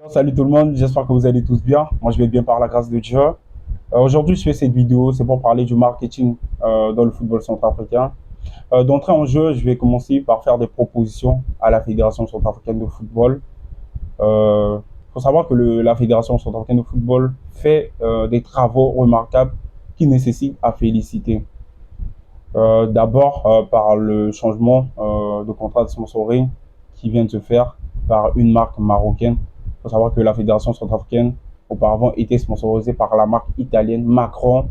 Salut tout le monde, j'espère que vous allez tous bien. Moi, je vais bien par la grâce de Dieu. Aujourd'hui, je fais cette vidéo, c'est pour parler du marketing dans le football centrafricain. D'entrée en jeu, je vais commencer par faire des propositions à la Fédération centrafricaine de football. Il faut savoir que la Fédération centrafricaine de football fait des travaux remarquables qui nécessitent à féliciter. D'abord, par le changement de contrat de sponsoring qui vient de se faire par une marque marocaine. Il faut savoir que la Fédération centrafricaine, auparavant, était sponsorisée par la marque italienne Macron.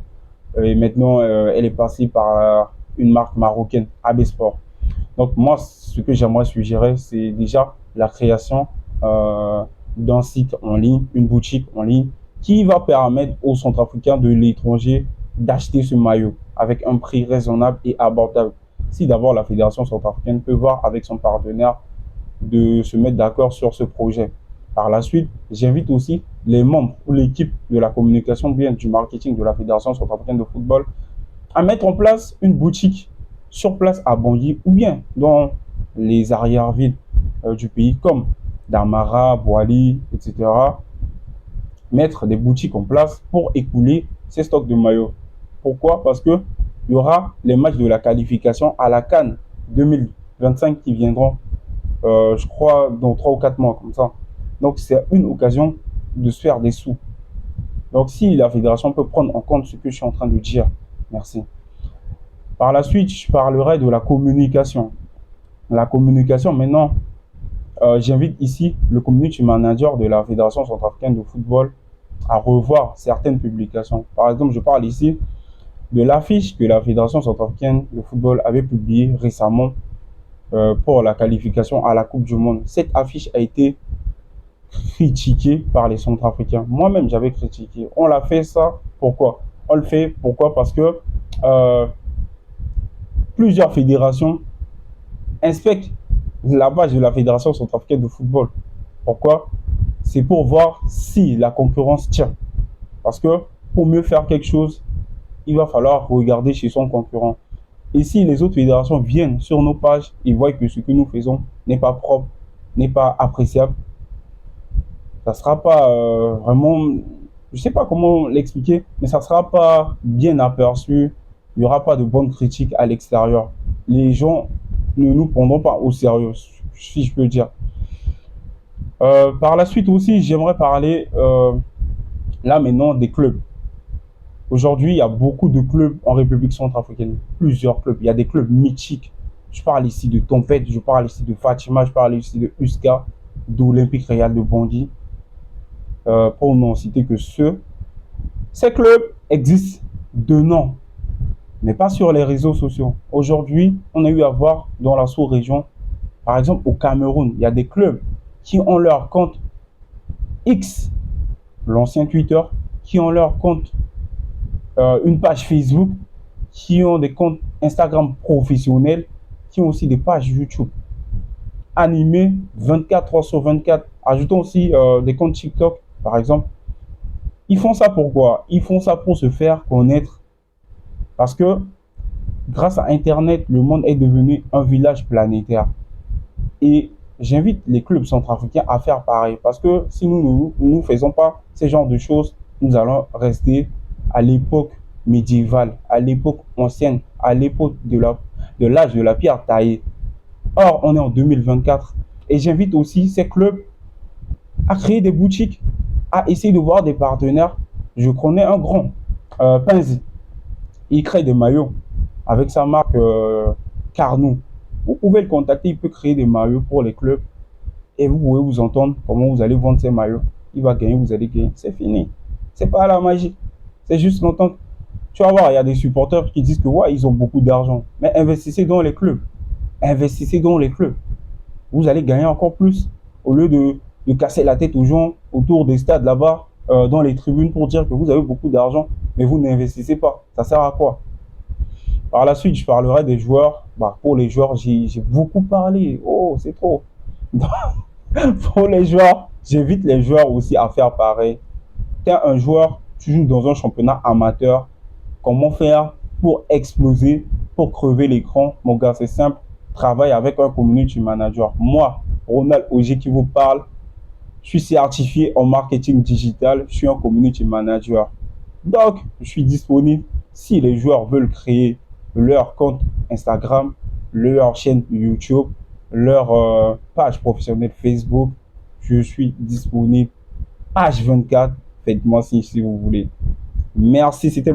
Et maintenant, elle est passée par une marque marocaine, AB Sport. Donc, moi, ce que j'aimerais suggérer, c'est déjà la création d'un site en ligne, une boutique en ligne, qui va permettre aux Centrafricains de l'étranger d'acheter ce maillot avec un prix raisonnable et abordable. Si d'abord la Fédération centrafricaine peut voir avec son partenaire de se mettre d'accord sur ce projet. Par la suite, j'invite aussi les membres ou l'équipe de la communication, bien du marketing de la Fédération centrafricaine de football, à mettre en place une boutique sur place à Bangui ou bien dans les arrière-villes du pays comme Damara, Boali, etc. Mettre des boutiques en place pour écouler ces stocks de maillots. Pourquoi? Parce que il y aura les matchs de la qualification à la CAN 2025 qui viendront, je crois, dans 3 ou 4 mois comme ça. Donc, c'est une occasion de se faire des sous. Donc, si la fédération peut prendre en compte ce que je suis en train de dire, merci. Par la suite, je parlerai de la communication. La communication, maintenant, j'invite ici le community manager de la Fédération centrafricaine de football à revoir certaines publications. Par exemple, je parle ici de l'affiche que la Fédération centrafricaine de football avait publiée récemment pour la qualification à la Coupe du Monde. Cette affiche a été critiquée par les Centrafricains. Moi-même, j'avais critiqué. On l'a fait ça, pourquoi? On le fait, pourquoi? Parce que plusieurs fédérations inspectent la page de la Fédération centrafricaine de football. Pourquoi? C'est pour voir si la concurrence tient. Parce que pour mieux faire quelque chose, il va falloir regarder chez son concurrent. Et si les autres fédérations viennent sur nos pages et voient que ce que nous faisons n'est pas propre, n'est pas appréciable, ça ne sera pas vraiment, je ne sais pas comment l'expliquer, mais ça ne sera pas bien aperçu. Il n'y aura pas de bonnes critiques à l'extérieur. Les gens ne nous prendront pas au sérieux, si je peux dire. Par la suite aussi, j'aimerais parler là maintenant des clubs. Aujourd'hui, il y a beaucoup de clubs en République centrafricaine, plusieurs clubs. Il y a des clubs mythiques. Je parle ici de Tempête, je parle ici de Fatima, je parle ici de USCA, d'Olympique Real de Bondy, pour n'en citer que ceux. Ces clubs existent de nom, mais pas sur les réseaux sociaux. Aujourd'hui, on a eu à voir dans la sous-région, par exemple au Cameroun, il y a des clubs qui ont leur compte X, l'ancien Twitter, qui ont leur compte une page Facebook, qui ont des comptes Instagram professionnels, qui ont aussi des pages YouTube animées 24 heures sur 24. Ajoutons aussi des comptes TikTok, par exemple. Ils font ça pourquoi? Ils font ça pour se faire connaître. Parce que grâce à Internet, le monde est devenu un village planétaire. Et j'invite les clubs centrafricains à faire pareil. Parce que si nous ne faisons pas ce genre de choses, nous allons rester à l'époque médiévale, à l'époque ancienne, à l'époque de l'âge de la pierre taillée. Or, on est en 2024 et j'invite aussi ces clubs à créer des boutiques, à essayer de voir des partenaires. Je connais un grand, Pinzi. Il crée des maillots avec sa marque Carnou. Vous pouvez le contacter, il peut créer des maillots pour les clubs et vous pouvez vous entendre comment vous allez vendre ces maillots. Il va gagner, vous allez gagner. C'est fini. C'est pas la magie. C'est juste l'entente. Tu vas voir, il y a des supporters qui disent que ouais, ils ont beaucoup d'argent. Mais investissez dans les clubs. Investissez dans les clubs. Vous allez gagner encore plus. Au lieu de casser la tête aux gens autour des stades là-bas, dans les tribunes pour dire que vous avez beaucoup d'argent, mais vous n'investissez pas. Ça sert à quoi? Par la suite, je parlerai des joueurs. Bah, pour les joueurs, j'ai beaucoup parlé. Oh, c'est trop. Pour les joueurs, j'invite les joueurs aussi à faire pareil. Tu es un joueur, tu joues dans un championnat amateur. Comment faire pour exploser, pour crever l'écran? Mon gars, c'est simple. Travaille avec un community manager. Moi, Ronald Auger qui vous parle, Je suis certifié en marketing digital. Je suis un community manager. Donc, je suis disponible si les joueurs veulent créer leur compte Instagram, leur chaîne YouTube, leur page professionnelle Facebook. Je suis disponible H24. Faites-moi signe si vous voulez. Merci, c'était